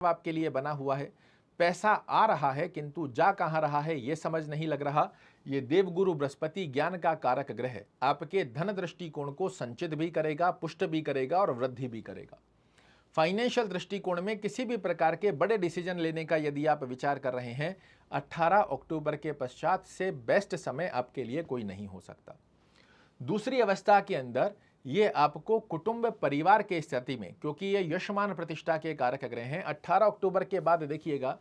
आपके लिए बना हुआ है। पैसा आ रहा है किंतु जा कहाँ रहा है ये समझ नहीं लग रहा। ये देवगुरु बृहस्पति ज्ञान का कारक ग्रह है, आपके धन दृष्टिकोण को संचित भी करेगा, पुष्ट भी करेगा और वृद्धि भी करेगा। फाइनेंशियल दृष्टिकोण में किसी भी प्रकार के बड़े डिसीजन लेने का यदि आप विचार कर रहे हैं, 18 अक्टूबर के पश्चात से बेस्ट समय आपके लिए कोई नहीं हो सकता। दूसरी अवस्था के अंदर ये आपको कुटुंब परिवार के स्थिति में, क्योंकि ये यशमान प्रतिष्ठा के कारक ग्रह हैं, 18 अक्टूबर के बाद देखिएगा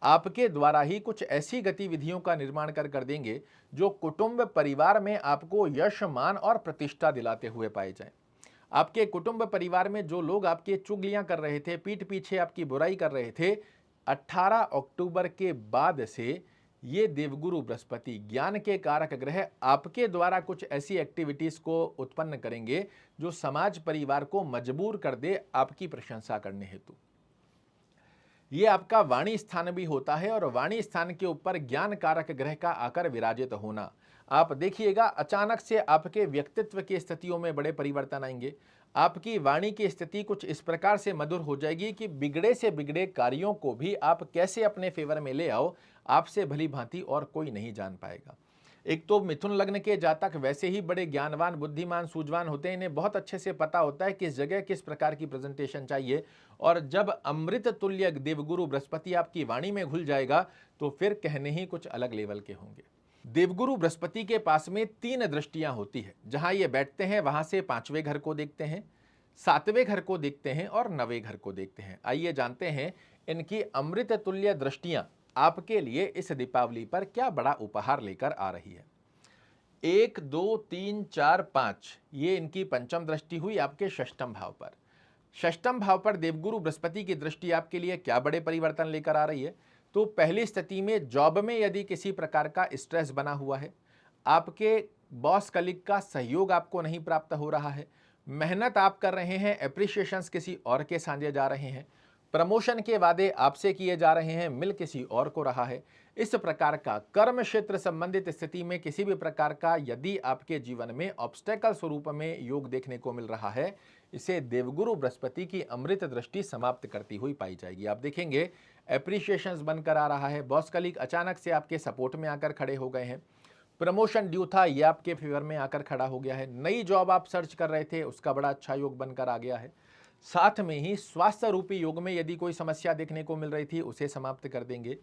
आपके द्वारा ही कुछ ऐसी गतिविधियों का निर्माण कर देंगे जो कुटुंब परिवार में आपको यश मान और प्रतिष्ठा दिलाते हुए पाए जाएं। आपके कुटुंब परिवार में जो लोग आपके चुगलियां कर रहे थे, पीठ पीछे आपकी बुराई कर रहे थे, 18 अक्टूबर के बाद से ये देवगुरु बृहस्पति ज्ञान के कारक ग्रह आपके द्वारा कुछ ऐसी एक्टिविटीज को उत्पन्न करेंगे जो समाज परिवार को मजबूर कर दे आपकी प्रशंसा करने हेतु। ये आपका वाणी स्थान भी होता है और वाणी स्थान के ऊपर ज्ञान कारक ग्रह का आकर विराजित होना, आप देखिएगा अचानक से आपके व्यक्तित्व की स्थितियों में बड़े परिवर्तन आएंगे। आपकी वाणी की स्थिति कुछ इस प्रकार से मधुर हो जाएगी कि बिगड़े से बिगड़े कार्यों को भी आप कैसे अपने फेवर में ले आओ, आपसे भली भांति और कोई नहीं जान पाएगा। एक तो मिथुन लग्न के जातक वैसे ही बड़े ज्ञानवान, बुद्धिमान, सूझवान होते हैं, इन्हें बहुत अच्छे से पता होता है किस जगह किस प्रकार की प्रेजेंटेशन चाहिए। और जब अमृत तुल्य देवगुरु बृहस्पति आपकी वाणी में घुल जाएगा तो फिर कहने ही कुछ अलग लेवल के होंगे। देवगुरु बृहस्पति के पास में 3 दृष्टियां होती है। जहां ये बैठते हैं वहां से 5वें घर को देखते हैं, 7वें घर को देखते हैं और 9वें घर को देखते हैं। आइए जानते हैं इनकी अमृत तुल्य दृष्टियां आपके लिए इस दीपावली पर क्या बड़ा उपहार लेकर आ रही है। 1, 2, 3, 4, 5 ये इनकी पंचम दृष्टि हुई आपके षष्ठम भाव पर। षष्ठम भाव पर देवगुरु बृहस्पति की दृष्टि आपके लिए क्या बड़े परिवर्तन लेकर आ रही है। तो पहली स्थिति में जॉब में यदि किसी प्रकार का स्ट्रेस बना हुआ है, आपके बॉस कलीग का सहयोग आपको नहीं प्राप्त हो रहा है, मेहनत आप कर रहे हैं, एप्रिशिएशंस किसी और के साझे जा रहे हैं, प्रमोशन के वादे आपसे किए जा रहे हैं, मिल किसी और को रहा है, इस प्रकार का कर्म क्षेत्र संबंधित स्थिति में किसी भी प्रकार का यदि आपके जीवन में ऑब्स्टेकल स्वरूप में योग देखने को मिल रहा है, इसे देवगुरु बृहस्पति की अमृत दृष्टि समाप्त करती हुई पाई जाएगी। आप देखेंगे एप्रिशिएशंस बनकर आ रहा है, बॉस कलीग अचानक से आपके सपोर्ट में आकर खड़े हो गए हैं, प्रमोशन ड्यू था ये आपके फेवर में आकर खड़ा हो गया है, नई जॉब आप सर्च कर रहे थे उसका बड़ा अच्छा योग बनकर आ गया है। साथ में ही स्वास्थ्य रूपी योग में यदि कोई समस्या देखने को मिल रही थी उसे समाप्त कर देंगे।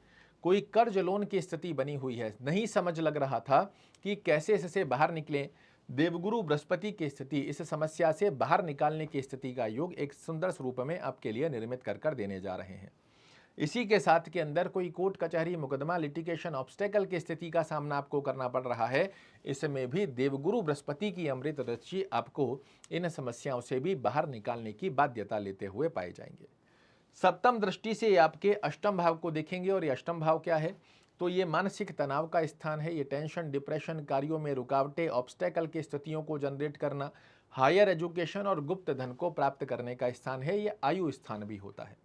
कोई कर्ज लोन की स्थिति बनी हुई है, नहीं समझ लग रहा था कि कैसे इससे बाहर निकलें, देवगुरु बृहस्पति की स्थिति इस समस्या से बाहर निकालने की स्थिति का योग एक सुंदर स्वरूप में आपके लिए निर्मित कर देने जा रहे हैं। इसी के साथ के अंदर कोई कोर्ट कचहरी, मुकदमा, लिटिगेशन, ऑब्स्टेकल की स्थिति का सामना आपको करना पड़ रहा है, इसमें भी देवगुरु बृहस्पति की अमृत दृष्टि आपको इन समस्याओं से भी बाहर निकालने की बाध्यता लेते हुए पाए जाएंगे। सप्तम दृष्टि से आपके अष्टम भाव को देखेंगे और ये अष्टम भाव क्या है, तो ये मानसिक तनाव का स्थान है। ये टेंशन, डिप्रेशन, कार्यों में रुकावटें, ऑब्स्टेकल की स्थितियों को जनरेट करना, हायर एजुकेशन और गुप्त धन को प्राप्त करने का स्थान है। ये आयु स्थान भी होता है।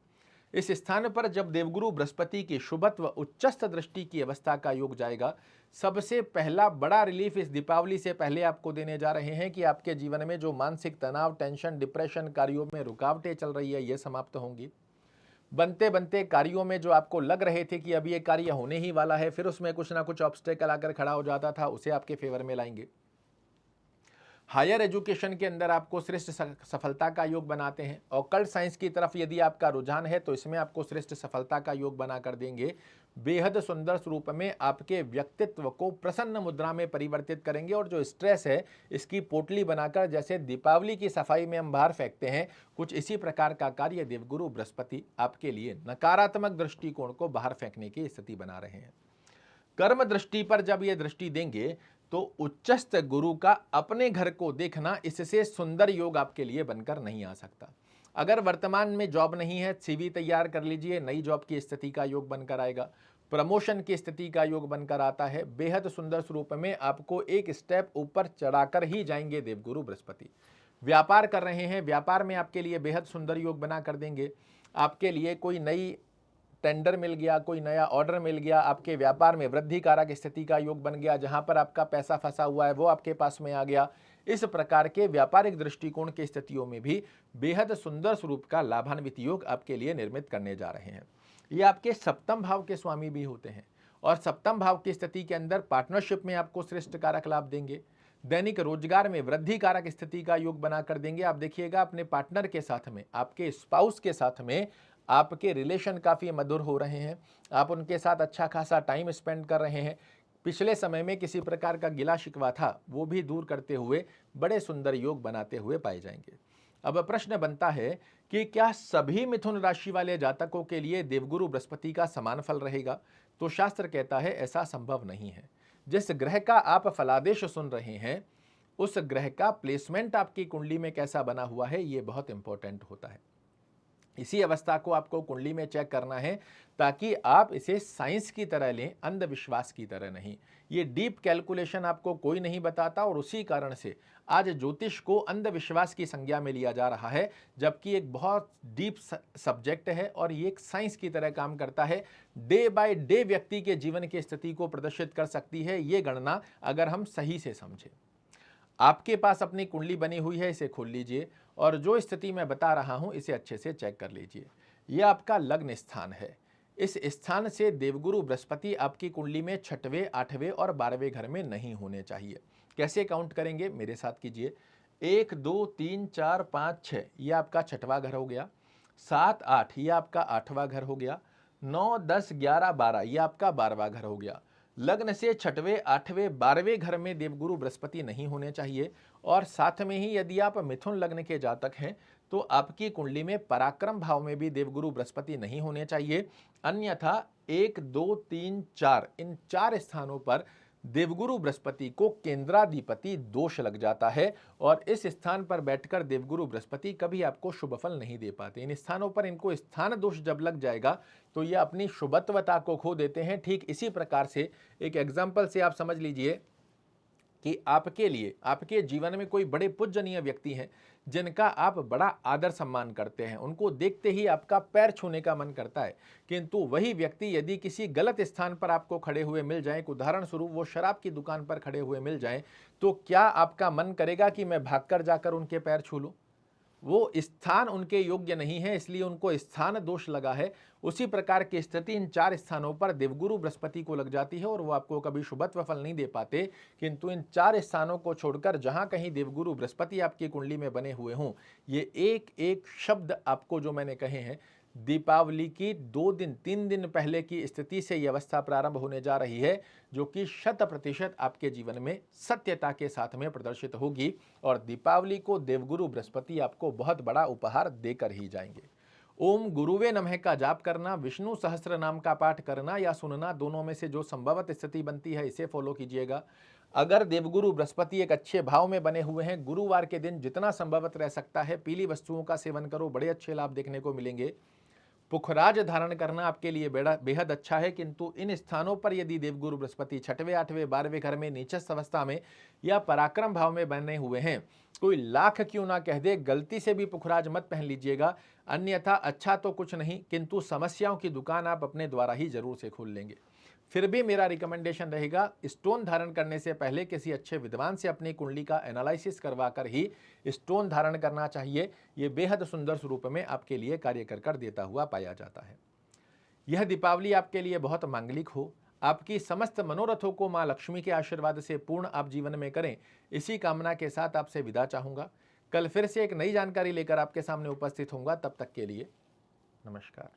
इस स्थान पर जब देवगुरु बृहस्पति की शुभत्व उच्चस्थ दृष्टि की अवस्था का योग जाएगा, सबसे पहला बड़ा रिलीफ इस दीपावली से पहले आपको देने जा रहे हैं कि आपके जीवन में जो मानसिक तनाव, टेंशन, डिप्रेशन, कार्यों में रुकावटें चल रही है, ये समाप्त होंगी। बनते बनते कार्यों में जो आपको लग रहे थे कि अब ये कार्य होने ही वाला है, फिर उसमें कुछ ना कुछ ऑब्स्टेकल आकर खड़ा हो जाता था, उसे आपके फेवर में लाएंगे। हायर एजुकेशन के अंदर आपको श्रेष्ठ सफलता का योग बनाते हैं। ऑकल्ट साइंस की तरफ यदि आपका रुझान है तो इसमें आपको श्रेष्ठ सफलता का योग बना कर देंगे। बेहद सुंदर स्वरूप में आपके व्यक्तित्व को प्रसन्न मुद्रा में परिवर्तित करेंगे और जो स्ट्रेस है इसकी पोटली बनाकर जैसे दीपावली की सफाई में हम बाहर फेंकते हैं, कुछ इसी प्रकार का कार्य देवगुरु बृहस्पति आपके लिए नकारात्मक दृष्टिकोण को बाहर फेंकने की स्थिति बना रहे हैं। कर्म दृष्टि पर जब ये दृष्टि देंगे तो उच्चस्थ गुरु का अपने घर को देखना, इससे सुंदर योग आपके लिए बनकर नहीं आ सकता। अगर वर्तमान में जॉब नहीं है, सीवी तैयार कर लीजिए, नई जॉब की स्थिति का योग बनकर आएगा, प्रमोशन की स्थिति का योग बनकर आता है। बेहद सुंदर स्वरूप में आपको एक स्टेप ऊपर चढ़ाकर ही जाएंगे देवगुरु बृहस्पति। व्यापार कर रहे हैं, व्यापार में आपके लिए बेहद सुंदर योग बना कर देंगे। आपके लिए कोई नई टेंडर मिल गया, कोई नया ऑर्डर मिल गया, आपके व्यापार में वृद्धि कारक स्थिति का योग बन गया, जहां पर आपका पैसा फंसा हुआ है वो आपके पास में आ गया। इस प्रकार के व्यापारिक दृष्टिकोण की स्थितियों में भी बेहद सुंदर स्वरूप का लाभान्वित योग आपके लिए निर्मित करने जा रहे हैं। ये आपके सप्तम भाव के स्वामी भी होते हैं और सप्तम भाव की स्थिति के अंदर पार्टनरशिप में आपको श्रेष्ठ कारक लाभ देंगे। दैनिक रोजगार में वृद्धि कारक स्थिति का योग बनाकर देंगे। आप देखिएगा अपने पार्टनर के साथ में, आपके स्पाउस के साथ में आपके रिलेशन काफ़ी मधुर हो रहे हैं, आप उनके साथ अच्छा खासा टाइम स्पेंड कर रहे हैं। पिछले समय में किसी प्रकार का गिला शिकवा था वो भी दूर करते हुए बड़े सुंदर योग बनाते हुए पाए जाएंगे। अब प्रश्न बनता है कि क्या सभी मिथुन राशि वाले जातकों के लिए देवगुरु बृहस्पति का समान फल रहेगा? तो शास्त्र कहता है ऐसा संभव नहीं है। जिस ग्रह का आप फलादेश सुन रहे हैं उस ग्रह का प्लेसमेंट आपकी कुंडली में कैसा बना हुआ है ये बहुत इंपॉर्टेंट होता है। इसी अवस्था को आपको कुंडली में चेक करना है ताकि आप इसे साइंस की तरह लें, अंधविश्वास की तरह नहीं। ये डीप कैलकुलेशन आपको कोई नहीं बताता और उसी कारण से आज ज्योतिष को अंधविश्वास की संज्ञा में लिया जा रहा है, जबकि एक बहुत डीप सब्जेक्ट है और ये एक साइंस की तरह काम करता है। डे बाय डे व्यक्ति के जीवन की स्थिति को प्रदर्शित कर सकती है ये गणना, अगर हम सही से समझें। आपके पास अपनी कुंडली बनी हुई है, इसे खोल लीजिए और जो स्थिति मैं बता रहा हूं इसे अच्छे से चेक कर लीजिए। यह आपका लग्न स्थान है। इस स्थान से देवगुरु बृहस्पति आपकी कुंडली में 6वें, 8वें और 12वें घर में नहीं होने चाहिए। कैसे काउंट करेंगे, मेरे साथ कीजिए। 1 2 3 4 5 6 ये आपका 6वां घर हो गया। 7 8 ये आपका 8वां घर हो गया। 9 10 11 12 ये आपका 12वां घर हो गया। लग्न से 6वें, 8वें, 12वें घर में देवगुरु बृहस्पति नहीं होने चाहिए। और साथ में ही यदि आप मिथुन लग्न के जातक हैं तो आपकी कुंडली में पराक्रम भाव में भी देवगुरु बृहस्पति नहीं होने चाहिए। अन्यथा 1 2 3 4 इन 4 स्थानों पर देवगुरु बृहस्पति को केंद्राधिपति दोष लग जाता है और इस स्थान पर बैठकर देवगुरु बृहस्पति कभी आपको शुभ फल नहीं दे पाते। इन स्थानों पर इनको स्थान दोष जब लग जाएगा तो ये अपनी शुभत्वता को खो देते हैं। ठीक इसी प्रकार से एक एग्जाम्पल से आप समझ लीजिए कि आपके लिए आपके जीवन में कोई बड़े पूजनीय व्यक्ति हैं जिनका आप बड़ा आदर सम्मान करते हैं, उनको देखते ही आपका पैर छूने का मन करता है, किंतु वही व्यक्ति यदि किसी गलत स्थान पर आपको खड़े हुए मिल जाए, उदाहरण स्वरूप वो शराब की दुकान पर खड़े हुए मिल जाएं, तो क्या आपका मन करेगा कि मैं भागकर जाकर उनके पैर छू लूं? वो स्थान उनके योग्य नहीं है, इसलिए उनको स्थान दोष लगा है। उसी प्रकार की स्थिति इन 4 स्थानों पर देवगुरु बृहस्पति को लग जाती है और वो आपको कभी शुभत्व फल नहीं दे पाते। किंतु इन 4 स्थानों को छोड़कर जहां कहीं देवगुरु बृहस्पति आपकी कुंडली में बने हुए हों, ये एक एक शब्द आपको जो मैंने कहे हैं, दीपावली की 2 दिन 3 दिन पहले की स्थिति से यह अवस्था प्रारंभ होने जा रही है, जो कि 100% आपके जीवन में सत्यता के साथ में प्रदर्शित होगी और दीपावली को देवगुरु बृहस्पति आपको बहुत बड़ा उपहार देकर ही जाएंगे। ओम गुरुवे नमः का जाप करना, विष्णु सहस्त्र नाम का पाठ करना या सुनना, दोनों में से जो संभवत स्थिति बनती है इसे फॉलो कीजिएगा। अगर देवगुरु बृहस्पति एक अच्छे भाव में बने हुए हैं, गुरुवार के दिन जितना संभवत रह सकता है पीली वस्तुओं का सेवन करो, बड़े अच्छे लाभ देखने को मिलेंगे। पुखराज धारण करना आपके लिए बेहद अच्छा है, किंतु इन स्थानों पर यदि देवगुरु बृहस्पति 6वें, 8वें, 12वें घर में नीचस्थ अवस्था में या पराक्रम भाव में बने हुए हैं, कोई लाख क्यों ना कह दे, गलती से भी पुखराज मत पहन लीजिएगा, अन्यथा अच्छा तो कुछ नहीं किंतु समस्याओं की दुकान आप अपने द्वारा ही जरूर से खोल लेंगे। फिर भी मेरा रिकमेंडेशन रहेगा, स्टोन धारण करने से पहले किसी अच्छे विद्वान से अपनी कुंडली का एनालिसिस करवा कर ही स्टोन धारण करना चाहिए। ये बेहद सुंदर स्वरूप में आपके लिए कार्य कर देता हुआ पाया जाता है। यह दीपावली आपके लिए बहुत मांगलिक हो, आपकी समस्त मनोरथों को माँ लक्ष्मी के आशीर्वाद से पूर्ण आप जीवन में करें, इसी कामना के साथ आपसे विदा चाहूँगा। कल फिर से एक नई जानकारी लेकर आपके सामने उपस्थित होऊंगा, तब तक के लिए नमस्कार।